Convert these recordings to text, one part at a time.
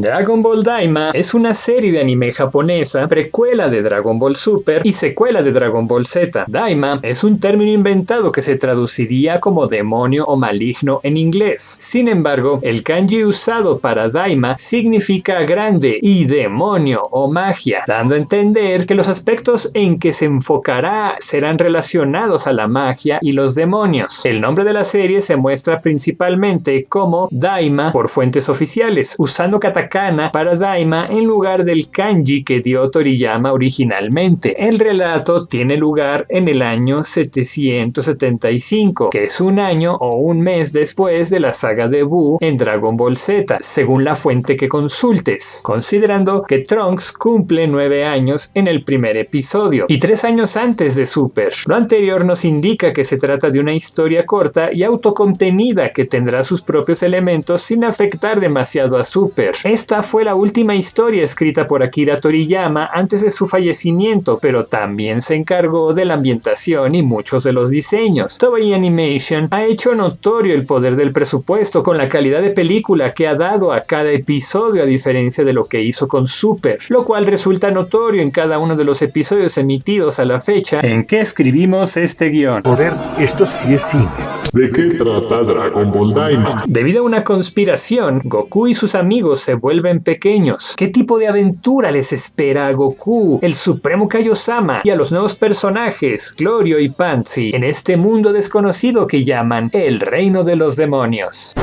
Dragon Ball Daima es una serie de anime japonesa, precuela de Dragon Ball Super y secuela de Dragon Ball Z. Daima es un término inventado que se traduciría como demonio o maligno en inglés. Sin embargo, el kanji usado para Daima significa grande y demonio o magia, dando a entender que los aspectos en que se enfocará serán relacionados a la magia y los demonios. El nombre de la serie se muestra principalmente como Daima por fuentes oficiales, usando katakana para Daima en lugar del kanji que dio Toriyama originalmente. El relato tiene lugar en el año 775, que es un año o un mes después de la saga de Buu en Dragon Ball Z, según la fuente que consultes, considerando que Trunks cumple 9 años en el primer episodio y 3 años antes de Super. Lo anterior nos indica que se trata de una historia corta y autocontenida que tendrá sus propios elementos sin afectar demasiado a Super. Esta fue la última historia escrita por Akira Toriyama antes de su fallecimiento, pero también se encargó de la ambientación y muchos de los diseños. Toei Animation ha hecho notorio el poder del presupuesto con la calidad de película que ha dado a cada episodio, a diferencia de lo que hizo con Super, lo cual resulta notorio en cada uno de los episodios emitidos a la fecha en que escribimos este guión. Joder, esto sí es cine. ¿De qué trata Dragon Ball Daima? Debido a una conspiración, Goku y sus amigos se vuelven pequeños. ¿Qué tipo de aventura les espera a Goku, el Supremo Kaiosama y a los nuevos personajes, Glorio y Pansy, en este mundo desconocido que llaman el Reino de los Demonios?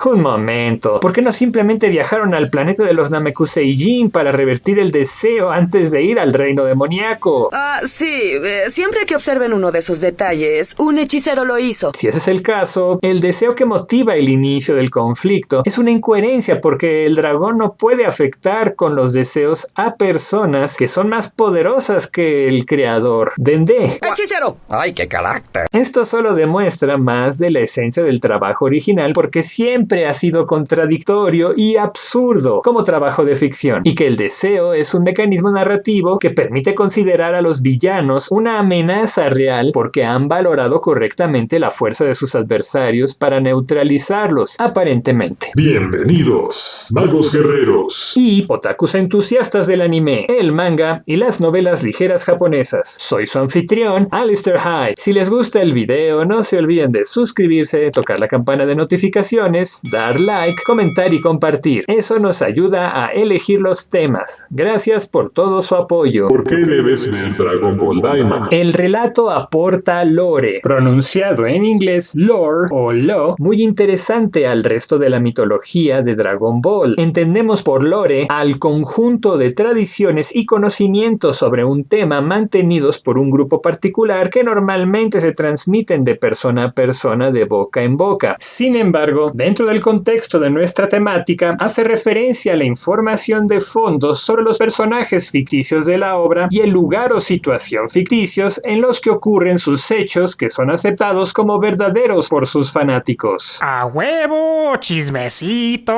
Un momento, ¿por qué no simplemente viajaron al planeta de los Namekuseijin para revertir el deseo antes de ir al reino demoníaco? Sí, siempre que observen uno de esos detalles, un hechicero lo hizo. Si ese es el caso, el deseo que motiva el inicio del conflicto es una incoherencia porque el dragón no puede afectar con los deseos a personas que son más poderosas que el creador. Dende. ¡Hechicero! ¡Ay, qué carácter! Esto solo demuestra más de la esencia del trabajo original porque siempre ha sido contradictorio y absurdo como trabajo de ficción, y que el deseo es un mecanismo narrativo que permite considerar a los villanos una amenaza real porque han valorado correctamente la fuerza de sus adversarios para neutralizarlos, aparentemente. Bienvenidos, magos guerreros Y otakus entusiastas del anime, el manga y las novelas ligeras japonesas. Soy su anfitrión, Alistair Hyde. Si les gusta el video, no se olviden de suscribirse, tocar la campana de notificaciones, dar like, comentar y compartir. Eso nos ayuda a elegir los temas. Gracias por todo su apoyo. ¿Por qué debes ver Dragon Ball Daima? El relato aporta lore, pronunciado en inglés lore o lo, muy interesante al resto de la mitología de Dragon Ball. Entendemos por lore al conjunto de tradiciones y conocimientos sobre un tema mantenidos por un grupo particular que normalmente se transmiten de persona a persona, de boca en boca. Sin embargo, dentro del contexto de nuestra temática, hace referencia a la información de fondo sobre los personajes ficticios de la obra y el lugar o situación ficticios en los que ocurren sus hechos que son aceptados como verdaderos por sus fanáticos. ¡A huevo! ¡Chismecito!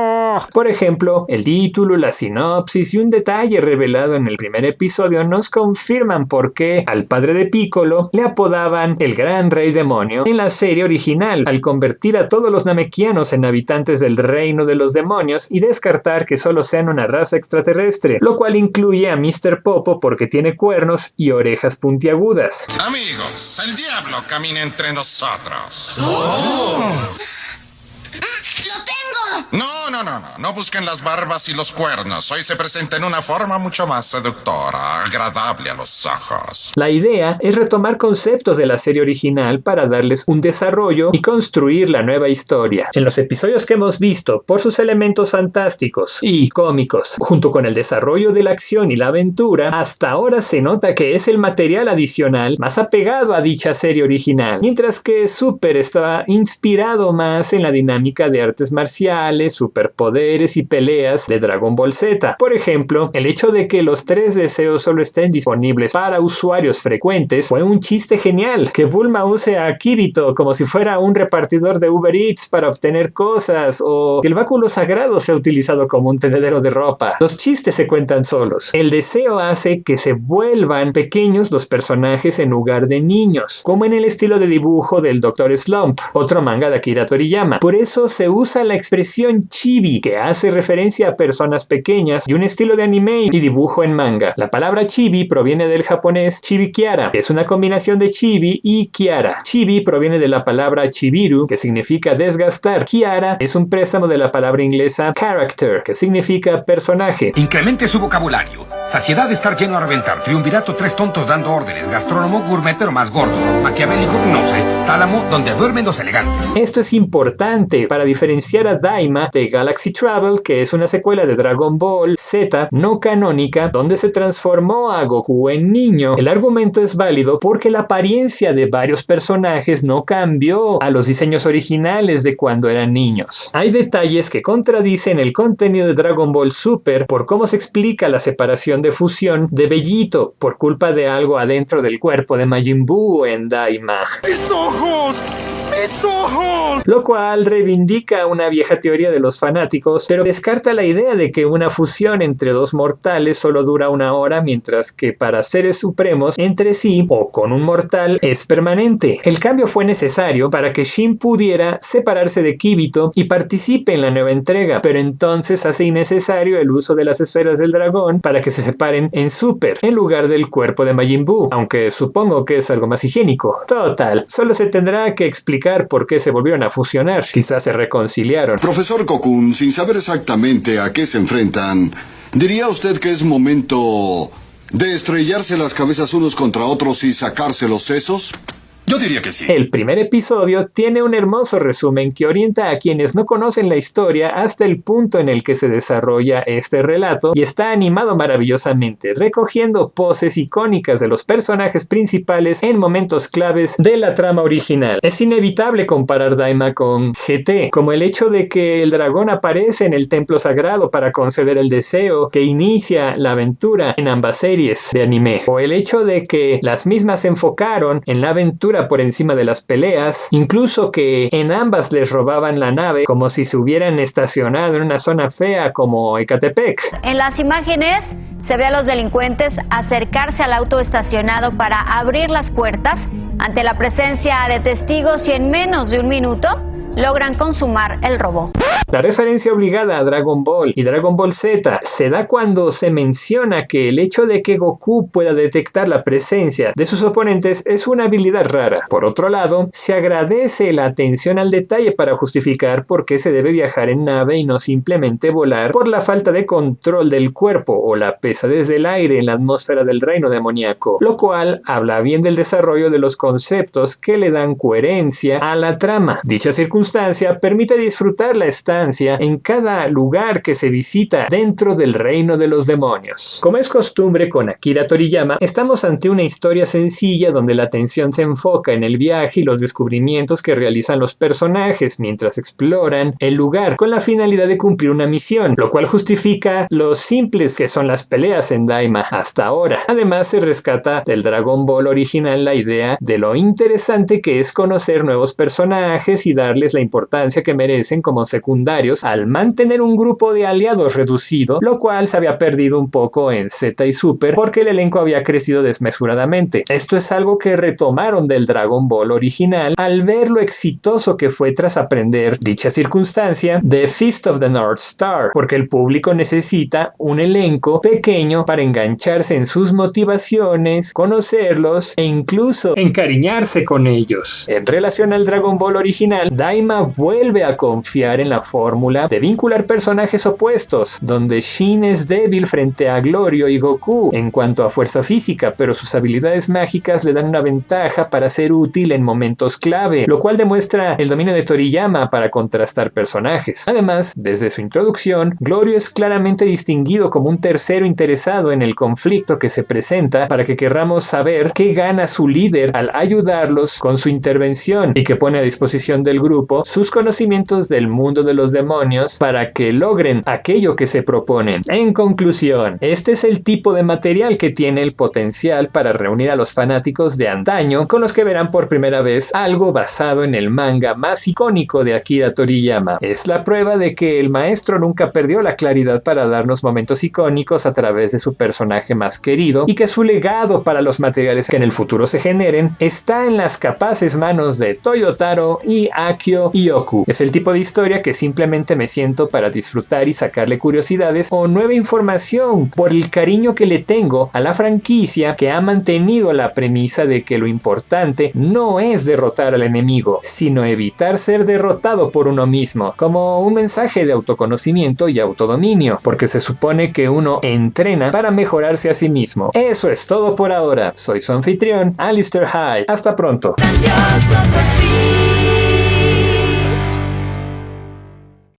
Por ejemplo, el título, la sinopsis y un detalle revelado en el primer episodio nos confirman por qué al padre de Piccolo le apodaban el Gran Rey Demonio en la serie original, al convertir a todos los namekianos en habitantes del reino de los demonios y descartar que solo sean una raza extraterrestre, lo cual incluye a Mr. Popo porque tiene cuernos y orejas puntiagudas. Amigos, el diablo camina entre nosotros. ¡Lo tengo! No busquen las barbas y los cuernos. Hoy se presenta en una forma mucho más seductora, agradable a los ojos. La idea es retomar conceptos de la serie original para darles un desarrollo y construir la nueva historia. En los episodios que hemos visto, por sus elementos fantásticos y cómicos, junto con el desarrollo de la acción y la aventura, hasta ahora se nota que es el material adicional más apegado a dicha serie original, mientras que Super está inspirado más en la dinámica de artes marciales, superpoderes y peleas de Dragon Ball Z. Por ejemplo, el hecho de que los 3 deseos solo estén disponibles para usuarios frecuentes fue un chiste genial. Que Bulma use a Kirito como si fuera un repartidor de Uber Eats para obtener cosas, o que el báculo sagrado sea utilizado como un tendedero de ropa. Los chistes se cuentan solos. El deseo hace que se vuelvan pequeños los personajes en lugar de niños, como en el estilo de dibujo del Dr. Slump, otro manga de Akira Toriyama. Por eso se usa la expresión chibi chibi, que hace referencia a personas pequeñas y un estilo de anime y dibujo en manga. La palabra chibi proviene del japonés chibi-kiara, que es una combinación de chibi y kiara. Chibi proviene de la palabra chibiru, que significa desgastar. Kiara es un préstamo de la palabra inglesa character, que significa personaje. Incremente su vocabulario. Saciedad de estar lleno a reventar. Triunvirato, 3 tontos dando órdenes. Gastrónomo, gourmet pero más gordo. Maquiavélico, no sé. Tálamo, donde duermen los elegantes. Esto es importante para diferenciar a Daima de Galaxy Travel, que es una secuela de Dragon Ball Z no canónica, donde se transformó a Goku en niño. El argumento es válido porque la apariencia de varios personajes no cambió a los diseños originales de cuando eran niños. Hay detalles que contradicen el contenido de Dragon Ball Super por cómo se explica la separación de fusión de Bellito por culpa de algo adentro del cuerpo de Majin Buu en Daima. ¡Mis ojos! ¡Mis ojos! Lo cual reivindica una vieja teoría de los fanáticos, pero descarta la idea de que una fusión entre dos mortales solo dura 1 hora, mientras que para seres supremos entre sí o con un mortal es permanente. El cambio fue necesario para que Shin pudiera separarse de Kibito y participe en la nueva entrega, pero entonces hace innecesario el uso de las esferas del dragón para que se separen en Super, en lugar del cuerpo de Majin Buu, aunque supongo que es algo más higiénico. Total, solo se tendrá que explicar por qué se volvieron a fusionar. Quizás se reconciliaron. Profesor Cocoon, sin saber exactamente a qué se enfrentan, ¿diría usted que es momento de estrellarse las cabezas unos contra otros y sacarse los sesos? Yo diría que sí. El primer episodio tiene un hermoso resumen que orienta a quienes no conocen la historia hasta el punto en el que se desarrolla este relato y está animado maravillosamente, recogiendo poses icónicas de los personajes principales en momentos claves de la trama original. Es inevitable comparar Daima con GT, como el hecho de que el dragón aparece en el templo sagrado para conceder el deseo que inicia la aventura en ambas series de anime, o el hecho de que las mismas se enfocaron en la aventura por encima de las peleas, incluso que en ambas les robaban la nave como si se hubieran estacionado en una zona fea como Ecatepec. En las imágenes se ve a los delincuentes acercarse al auto estacionado para abrir las puertas ante la presencia de testigos y en menos de 1 minuto logran consumar el robo. La referencia obligada a Dragon Ball y Dragon Ball Z se da cuando se menciona que el hecho de que Goku pueda detectar la presencia de sus oponentes es una habilidad rara. Por otro lado, se agradece la atención al detalle para justificar por qué se debe viajar en nave y no simplemente volar por la falta de control del cuerpo o la pesadez del aire en la atmósfera del reino demoníaco, lo cual habla bien del desarrollo de los conceptos que le dan coherencia a la trama. Dicha circunstancia permite disfrutar la estancia en cada lugar que se visita dentro del reino de los demonios. Como es costumbre con Akira Toriyama, estamos ante una historia sencilla donde la atención se enfoca en el viaje y los descubrimientos que realizan los personajes mientras exploran el lugar con la finalidad de cumplir una misión, lo cual justifica lo simples que son las peleas en Daima hasta ahora. Además, se rescata del Dragon Ball original la idea de lo interesante que es conocer nuevos personajes y darles la importancia que merecen como secundarios al mantener un grupo de aliados reducido, lo cual se había perdido un poco en Z y Super porque el elenco había crecido desmesuradamente. Esto es algo que retomaron del Dragon Ball original al ver lo exitoso que fue tras aprender dicha circunstancia de Fist of the North Star, porque el público necesita un elenco pequeño para engancharse en sus motivaciones, conocerlos e incluso encariñarse con ellos. En relación al Dragon Ball original, Daima vuelve a confiar en la fórmula de vincular personajes opuestos, donde Shin es débil frente a Glorio y Goku en cuanto a fuerza física, pero sus habilidades mágicas le dan una ventaja para ser útil en momentos clave, lo cual demuestra el dominio de Toriyama para contrastar personajes. Además, desde su introducción, Glorio es claramente distinguido como un tercero interesado en el conflicto que se presenta para que querramos saber qué gana su líder al ayudarlos con su intervención y que pone a disposición del grupo sus conocimientos del mundo de los demonios para que logren aquello que se proponen. En conclusión, este es el tipo de material que tiene el potencial para reunir a los fanáticos de antaño con los que verán por primera vez algo basado en el manga más icónico de Akira Toriyama. Es la prueba de que el maestro nunca perdió la claridad para darnos momentos icónicos a través de su personaje más querido y que su legado para los materiales que en el futuro se generen está en las capaces manos de Toyotaro y Akio Ioku. Es el tipo de historia que simplemente simplemente me siento para disfrutar y sacarle curiosidades o nueva información por el cariño que le tengo a la franquicia, que ha mantenido la premisa de que lo importante no es derrotar al enemigo, sino evitar ser derrotado por uno mismo, como un mensaje de autoconocimiento y autodominio, porque se supone que uno entrena para mejorarse a sí mismo. Eso es todo por ahora. Soy su anfitrión, Alistair Hyde. Hasta pronto. Grandioso perfil.